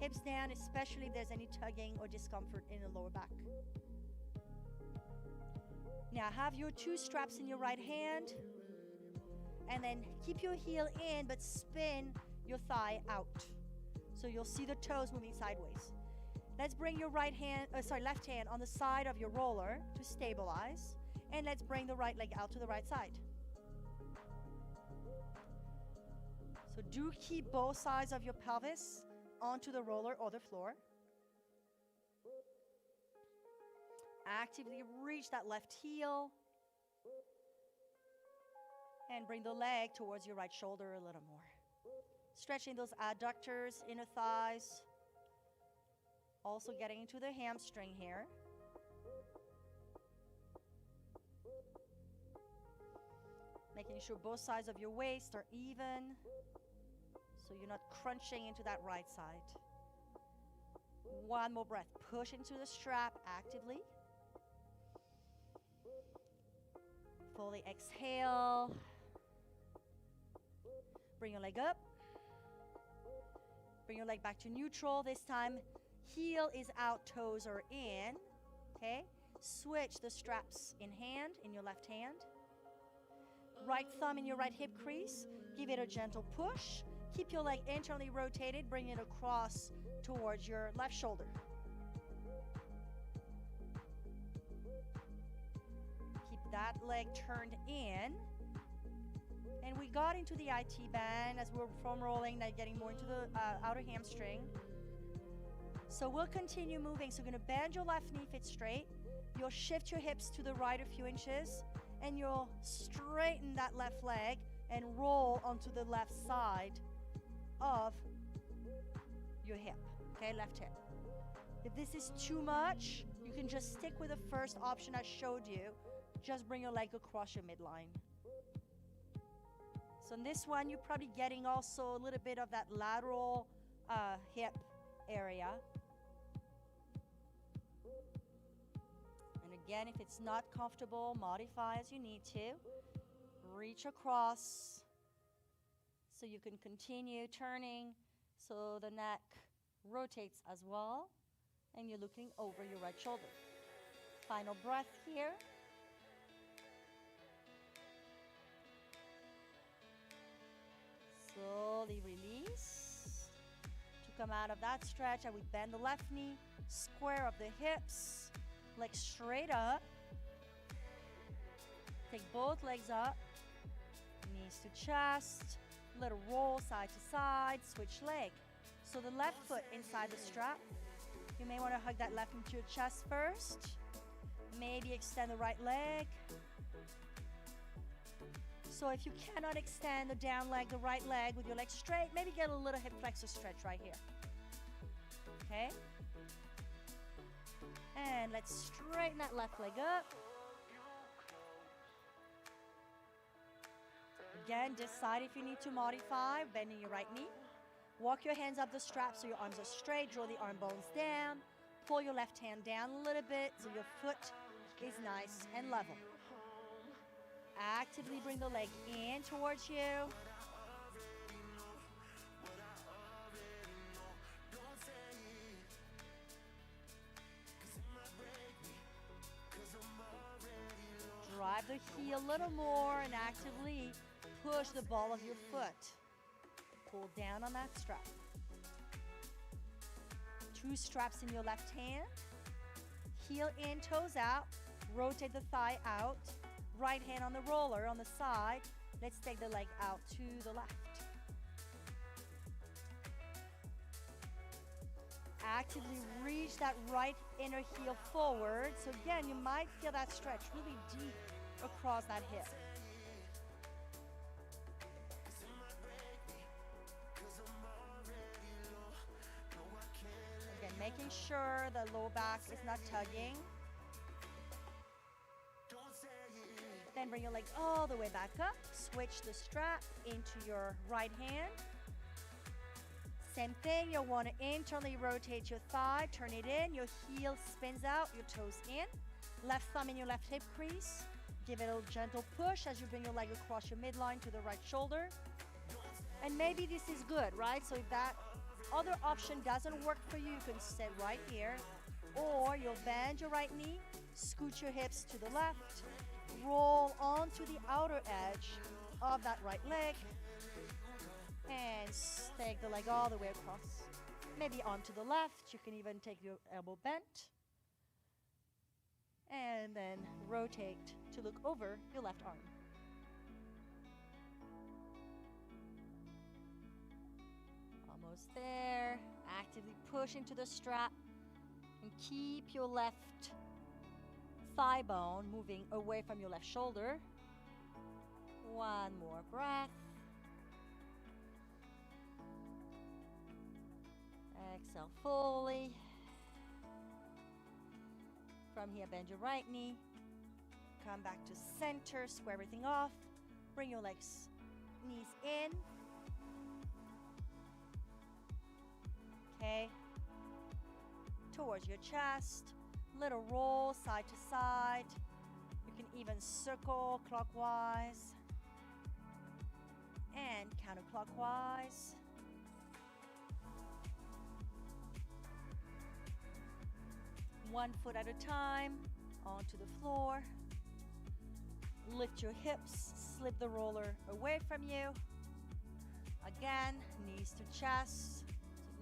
hips down, especially if there's any tugging or discomfort in the lower back. Now have your two straps in your right hand, and then keep your heel in, but spin your thigh out. So you'll see the toes moving sideways. Let's bring your left hand on the side of your roller to stabilize, and let's bring the right leg out to the right side. So do keep both sides of your pelvis onto the roller or the floor. Actively reach that left heel and bring the leg towards your right shoulder a little more. Stretching those adductors, inner thighs. Also getting into the hamstring here. Making sure both sides of your waist are even, so you're not crunching into that right side. One more breath. Push into the strap actively. Fully exhale. Bring your leg up. Bring your leg back to neutral. This time, heel is out, toes are in. Okay? Switch the straps in hand, in your left hand. Right thumb in your right hip crease. Give it a gentle push. Keep your leg internally rotated. Bring it across towards your left shoulder. Keep that leg turned in. And we got into the IT band as we're foam rolling, now getting more into the outer hamstring. So we'll continue moving. So you're going to bend your left knee if it's straight. You'll shift your hips to the right a few inches, and you'll straighten that left leg and roll onto the left side of your hip, okay, left hip. If this is too much, you can just stick with the first option I showed you. Just bring your leg across your midline. So in this one, you're probably getting also a little bit of that lateral hip area. And again, if it's not comfortable, modify as you need to. Reach across so you can continue turning so the neck rotates as well, and you're looking over your right shoulder. Final breath here. Slowly release. To come out of that stretch, I would bend the left knee, square up the hips, legs straight up. Take both legs up, knees to chest, little roll side to side, switch leg. So the left foot inside the strap. You may want to hug that left into your chest first. Maybe extend the right leg. So if you cannot extend the down leg, the right leg with your legs straight, maybe get a little hip flexor stretch right here. Okay? And let's straighten that left leg up. Again, decide if you need to modify, bending your right knee. Walk your hands up the strap so your arms are straight. Draw the arm bones down. Pull your left hand down a little bit so your foot is nice and level. Actively bring the leg in towards you. Drive the heel a little more and actively push the ball of your foot. Pull down on that strap. 2 straps in your left hand. Heel in, toes out. Rotate the thigh out. Right hand on the roller on the side. Let's take the leg out to the left. Actively reach that right inner heel forward. So again, you might feel that stretch really deep across that hip. Again, making sure the low back is not tugging. Then bring your leg all the way back up. Switch the strap into your right hand. Same thing, you'll want to internally rotate your thigh, turn it in, your heel spins out, your toes in. Left thumb in your left hip crease. Give it a gentle push as you bring your leg across your midline to the right shoulder. And maybe this is good, right? So if that other option doesn't work for you, you can sit right here. Or you'll bend your right knee, scoot your hips to the left, roll onto the outer edge of that right leg, and take the leg all the way across. Maybe onto the left. You can even take your elbow bent. And then rotate to look over your left arm. Almost there. Actively push into the strap and keep your left thigh bone moving away from your left shoulder. One more breath. Exhale fully. From here, bend your right knee. Come back to center, square everything off. Bring your legs, knees in. Okay. Towards your chest. Little roll side to side. You can even circle clockwise and counterclockwise. One foot at a time onto the floor. Lift your hips, slip the roller away from you. Again, knees to chest, so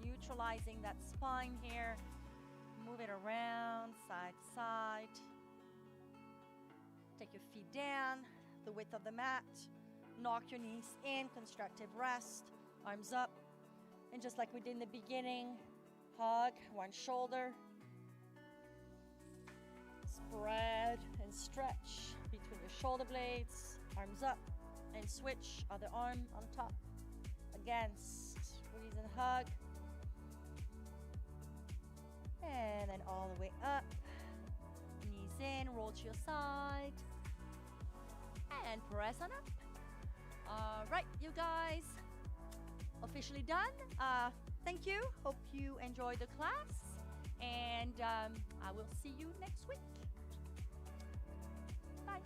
neutralizing that spine here. Move it around, side to side. Take your feet down, the width of the mat. Knock your knees in, constructive rest. Arms up. And just like we did in the beginning, hug one shoulder. Spread and stretch between your shoulder blades. Arms up and switch. Other arm on top. Again, squeeze and hug. And then all the way up. Knees in, roll to your side. And press on up. All right, you guys. Officially done. Thank you. Hope you enjoyed the class. And I will see you next week. Bye.